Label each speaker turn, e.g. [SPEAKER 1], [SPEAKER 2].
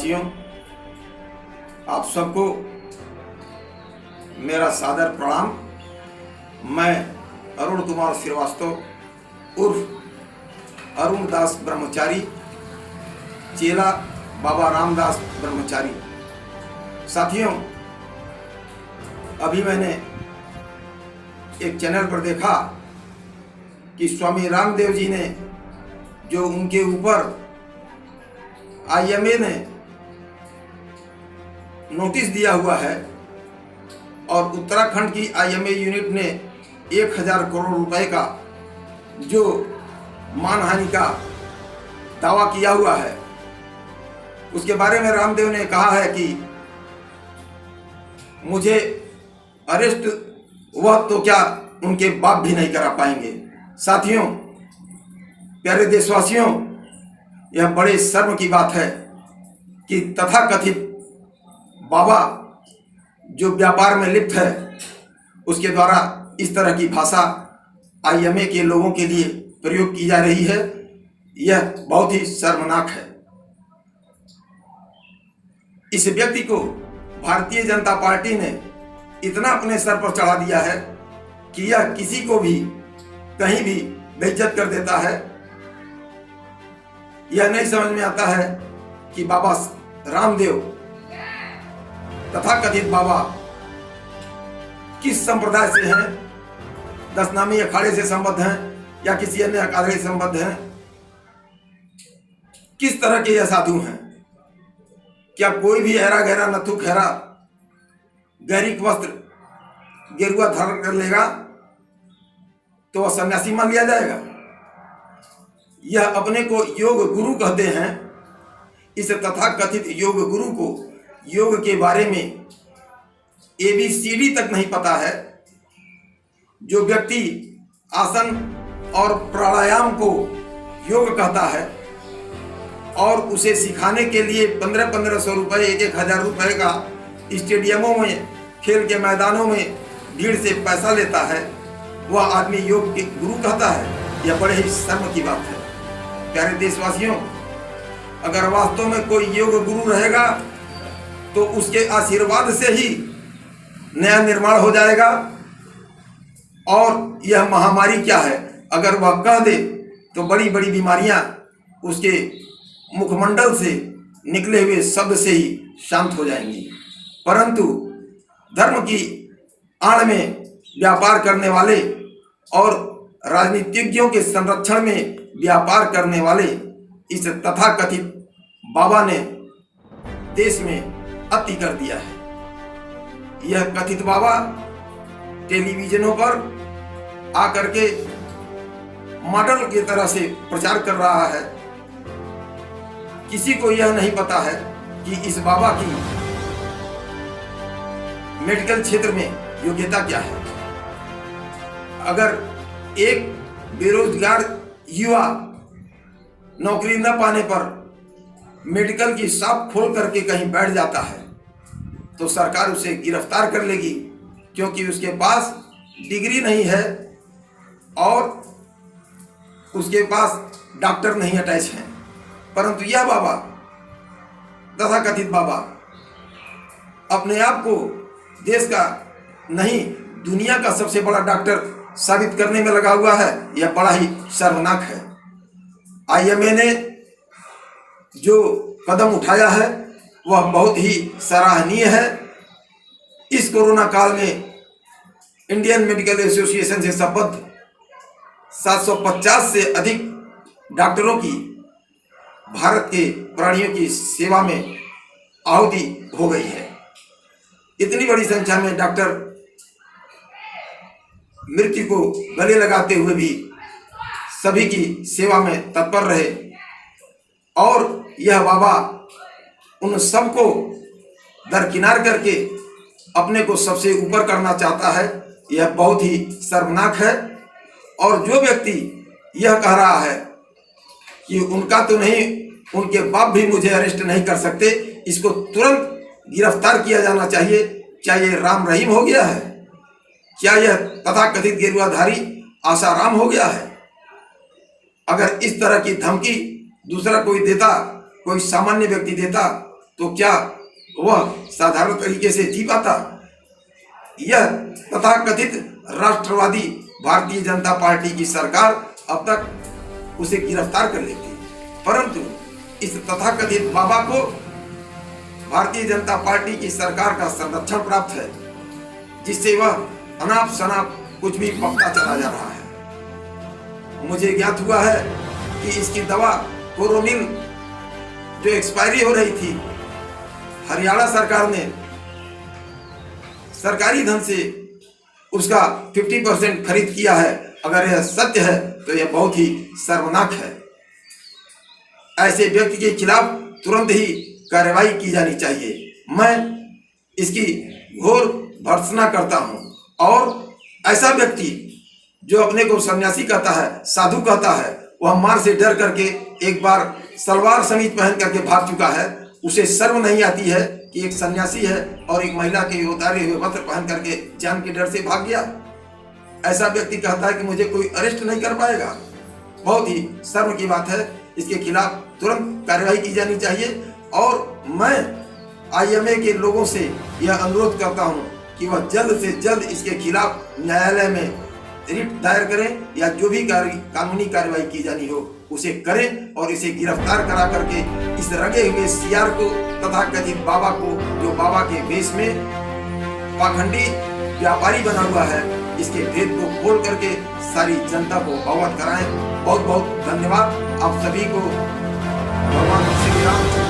[SPEAKER 1] देशवासियों, आप सबको मेरा सादर प्रणाम। मैं अरुण कुमार श्रीवास्तव उर्फ अरुण दास ब्रह्मचारी, चेला बाबा रामदास ब्रह्मचारी। साथियों, अभी मैंने एक चैनल पर देखा कि स्वामी रामदेव जी ने जो उनके ऊपर IMA ने नोटिस दिया हुआ है और उत्तराखंड की IMA यूनिट ने 1000 करोड़ रुपए का जो मानहानि का दावा किया हुआ है, उसके बारे में रामदेव ने कहा है कि मुझे अरेस्ट वह तो क्या उनके बाप भी नहीं करा पाएंगे। साथियों, प्यारे देशवासियों, यह बड़े शर्म की बात है कि तथाकथित बाबा जो व्यापार में लिप्त है, उसके द्वारा इस तरह की भाषा IMA के लोगों के लिए प्रयोग की जा रही है। यह बहुत ही शर्मनाक है। इस व्यक्ति को भारतीय जनता पार्टी ने इतना अपने सर पर चढ़ा दिया है कि यह किसी को भी कहीं भी बेइज्जत कर देता है। यह नहीं समझ में आता है कि बाबा रामदेव तथाकथित बाबा किस संप्रदाय से हैं, दशनामी अखाड़े से संबद्ध हैं या किसी अन्य अखाड़े से संबद्ध हैं, किस तरह के यह साधु हैं। क्या कोई भी ऐरा गहरा नथु खैरा गहरिक वस्त्र गेरुआ धारण कर लेगा तो वह सन्यासी मान लिया जाएगा? यह अपने को योग गुरु कहते हैं। इस तथाकथित योग गुरु को योग के बारे में ABCD तक नहीं पता है। जो व्यक्ति आसन और प्राणायाम को योग कहता है और उसे सिखाने के लिए 1500 रुपए, 1000 रुपए का स्टेडियमों में, खेल के मैदानों में भीड़ से पैसा लेता है, वह आदमी योग के गुरु कहता है। यह बड़े ही शर्म की बात है। प्यारे देशवासियों, अगर वास्तव में कोई योग गुरु रहेगा तो उसके आशीर्वाद से ही नया निर्माण हो जाएगा। और यह महामारी क्या है, अगर वह कह दे तो बड़ी बड़ी बीमारियां उसके मुखमंडल से निकले हुए शब्द से ही शांत हो जाएंगी। परंतु धर्म की आड़ में व्यापार करने वाले और राजनीतिज्ञों के संरक्षण में व्यापार करने वाले इस तथाकथित बाबा ने देश में अति कर दिया है। यह कथित बाबा टेलीविजनों पर आकर के मॉडल की तरह से प्रचार कर रहा है। किसी को यह नहीं पता है कि इस बाबा की मेडिकल क्षेत्र में योग्यता क्या है। अगर एक बेरोजगार युवा नौकरी न पाने पर मेडिकल की शॉप खोल करके कहीं बैठ जाता है तो सरकार उसे गिरफ्तार कर लेगी, क्योंकि उसके पास डिग्री नहीं है और उसके पास डॉक्टर नहीं अटैच है। परंतु यह बाबा, तथाकथित बाबा, अपने आप को देश का नहीं दुनिया का सबसे बड़ा डॉक्टर साबित करने में लगा हुआ है। यह बड़ा ही शर्मनाक है। IMA ने जो कदम उठाया है वह बहुत ही सराहनीय है। इस कोरोना काल में इंडियन मेडिकल एसोसिएशन से संबद्ध 750 से अधिक डॉक्टरों की भारत के प्राणियों की सेवा में आहुति हो गई है। इतनी बड़ी संख्या में डॉक्टर मृत्यु को गले लगाते हुए भी सभी की सेवा में तत्पर रहे और यह बाबा उन सबको दरकिनार करके अपने को सबसे ऊपर करना चाहता है। यह बहुत ही शर्मनाक है। और जो व्यक्ति यह कह रहा है कि उनका तो नहीं, उनके बाप भी मुझे अरेस्ट नहीं कर सकते, इसको तुरंत गिरफ्तार किया जाना चाहिए। क्या यह राम रहीम हो गया है? क्या यह तथाकथित गेरुआधारी आसाराम हो गया है? अगर इस तरह की धमकी दूसरा कोई देता, कोई सामान्य व्यक्ति देता, तो क्या वह साधारण तरीके से जी पाता? यह तथाकथित राष्ट्रवादी भारतीय जनता पार्टी की सरकार अब तक उसे गिरफ्तार कर लेती, परंतु इस तथाकथित बाबा को भारतीय जनता पार्टी की सरकार का संरक्षण प्राप्त है, जिससे वह अनाप शनाप कुछ भी बकता चला जा रहा है। मुझे ज्ञात हुआ है कि इसकी दवा कोरोनिल जो एक्सपायरी हो रही थी, हरियाणा सरकार ने सरकारी धन से उसका 50% खरीद किया है। अगर यह सत्य है तो यह बहुत ही शर्मनाक है। ऐसे व्यक्ति के खिलाफ तुरंत ही कार्रवाई की जानी चाहिए। मैं इसकी घोर भर्त्सना करता हूं। और ऐसा व्यक्ति जो अपने को सन्यासी कहता है, साधु कहता है, वह मार से डर करके एक बार सलवार समीज पहन करके भाग चुका है। उसे शर्म नहीं आती है कि एक सन्यासी है और एक महिला के उतारे हुए वस्त्र पहन करके जान के डर से भाग गया। ऐसा व्यक्ति कहता है कि मुझे कोई अरेस्ट नहीं कर पाएगा। बहुत ही शर्म की बात है। इसके खिलाफ तुरंत कार्रवाई की जानी चाहिए। और मैं आईएमए के लोगों से यह अनुरोध करता हूं कि वह जल्द से जल्द इसके खिलाफ न्यायालय में रिट दायर करें या जो भी कानूनी कार्रवाई की जानी हो उसे करें और इसे गिरफ्तार करा करके इस रगे हुए सीआर को तथाकथित बाबा को, जो बाबा के वेश में पाखंडी व्यापारी बना हुआ है, इसके भेद को खोल करके सारी जनता को अवगत कराएं। बहुत बहुत धन्यवाद आप सभी को। भगवान श्री राम